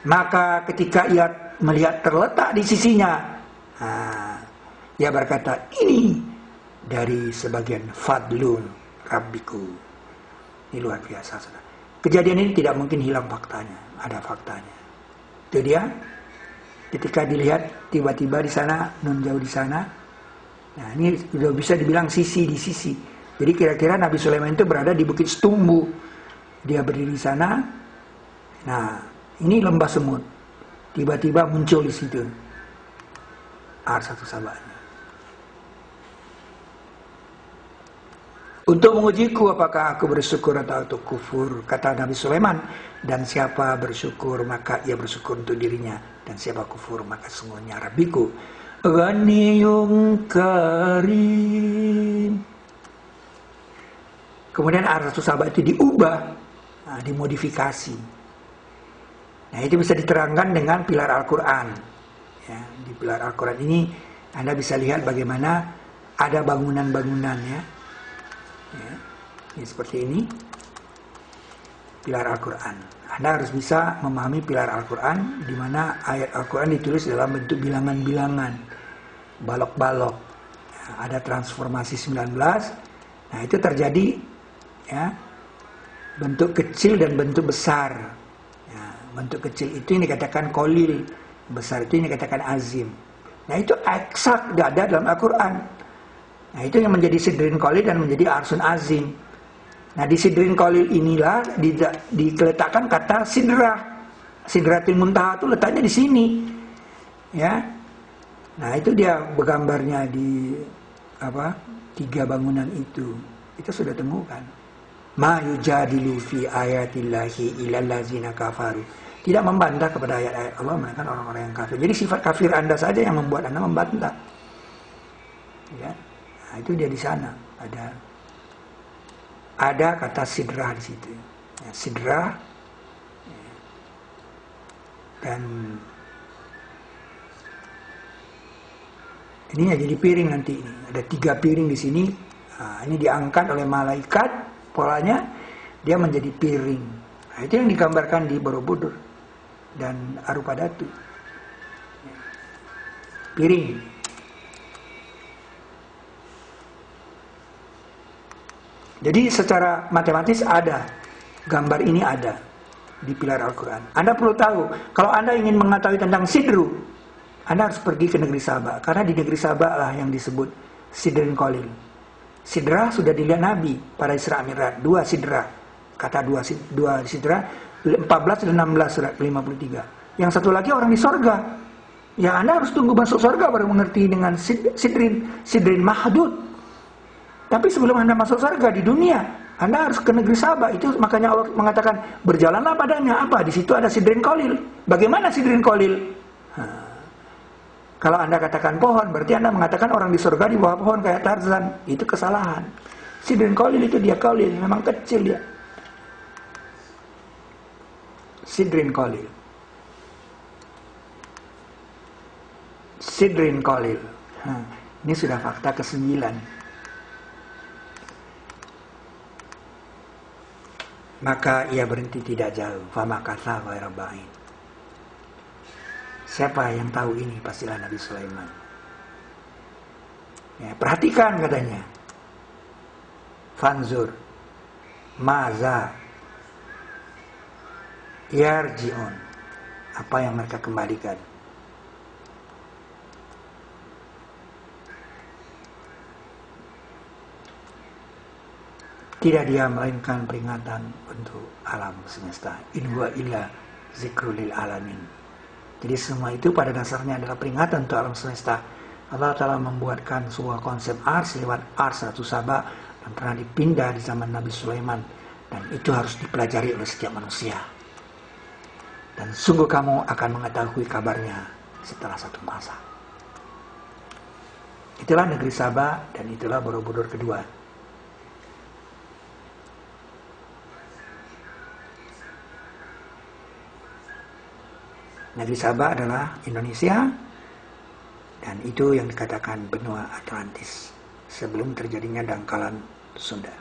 Maka ketika ia melihat terletak di sisinya, ia berkata, ini dari sebagian fadlul rabbiku. Ini luar biasa, saudara. Kejadian ini tidak mungkin hilang faktanya, ada faktanya. Itu dia, ketika dilihat tiba-tiba di sana, nun jauh di sana. Nah, ini sudah bisa dibilang sisi di sisi. Jadi kira-kira Nabi Sulaiman itu berada di Bukit Setumbu. Dia berdiri di sana. Nah, ini lembah semut. Tiba-tiba muncul di situ Arsatu Sabanya. Untuk mengujiku apakah aku bersyukur atau kufur, kata Nabi Sulaiman. Dan siapa bersyukur maka ia bersyukur untuk dirinya, dan siapa kufur maka sungguhnya Rabbiku Ghaniyun Karim. Kemudian Arsatu Sabah itu diubah, dimodifikasi. Nah, itu bisa diterangkan dengan pilar Al-Quran. Ya, di pilar Al-Quran ini Anda bisa lihat bagaimana ada bangunan-bangunan, ya, ini seperti ini pilar Al-Quran. Anda harus bisa memahami pilar Al-Quran, di mana ayat Al-Quran ditulis dalam bentuk bilangan-bilangan, balok-balok. Ya, ada transformasi 19. Nah, itu terjadi, ya, bentuk kecil dan bentuk besar. Ya, bentuk kecil itu yang dikatakan kolil, besar itu yang dikatakan azim. Nah, itu eksak ada dalam Al-Quran. Nah, itu yang menjadi sidrin kolil dan menjadi arsun azim. Nah, di sidrin kolil inilah diletakkan kata sidrah. Sidratil muntaha itu letaknya di sini. Ya. Nah, itu dia bergambarnya di 3 bangunan itu. Itu sudah temukan. Ma yujadilu fi ayatillahi illal ladzina kafaru. Tidak membantah kepada ayat-ayat Allah melainkan orang-orang yang kafir. Jadi sifat kafir Anda saja yang membuat Anda membantah. Ya. Nah, itu dia di sana. Ada kata sidrah di situ. Ya, sidrah. Ya. Dan ini jadi piring nanti ini. Ada 3 piring di sini. Nah, ini diangkat oleh malaikat. Polanya dia menjadi piring. Nah, itu yang digambarkan di Borobudur dan Arupadatu. Ya. Piring. Jadi secara matematis ada, gambar ini ada di pilar Al-Quran. Anda perlu tahu, kalau Anda ingin mengetahui tentang sidru, Anda harus pergi ke negeri Sabah. Karena di negeri Sabah lah yang disebut sidrin kolil. Sidrah sudah dilihat Nabi pada Isra Mi'raj, 2 sidrah. Kata 2 sidrah, 14 dan 16 surat 53. Yang satu lagi orang di sorga. Ya, Anda harus tunggu masuk sorga baru mengerti dengan sidrin mahdud. Tapi sebelum Anda masuk surga di dunia, Anda harus ke negeri Sabah. Itu makanya Allah mengatakan, berjalanlah padanya. Apa? Di situ ada sidrin kolil. Bagaimana sidrin kolil? Kalau Anda katakan pohon, berarti Anda mengatakan orang di surga di bawah pohon kayak Tarzan. Itu kesalahan. Sidrin kolil itu dia kolil, memang kecil dia. Sidrin kolil. Sidrin kolil. Ini sudah fakta ke-9. Maka ia berhenti tidak jauh. Famakatha ghairu ba'id. Siapa yang tahu ini? Pastilah Nabi Sulaiman. Ya, perhatikan katanya. Fanzur maza yarji'un. Apa yang mereka kembalikan? Tidak dia melainkan peringatan untuk alam semesta. In huwa illa zikrul lil alamin. Jadi semua itu pada dasarnya adalah peringatan untuk alam semesta. Allah Ta'ala membuatkan sebuah konsep ars lewat Arsatu Sabah dan pernah dipindah di zaman Nabi Sulaiman. Dan itu harus dipelajari oleh setiap manusia. Dan sungguh kamu akan mengetahui kabarnya setelah satu masa. Itulah negeri Sabah dan itulah Borobudur kedua. Negeri Sabah adalah Indonesia, dan itu yang dikatakan benua Atlantis sebelum terjadinya dangkalan Sunda.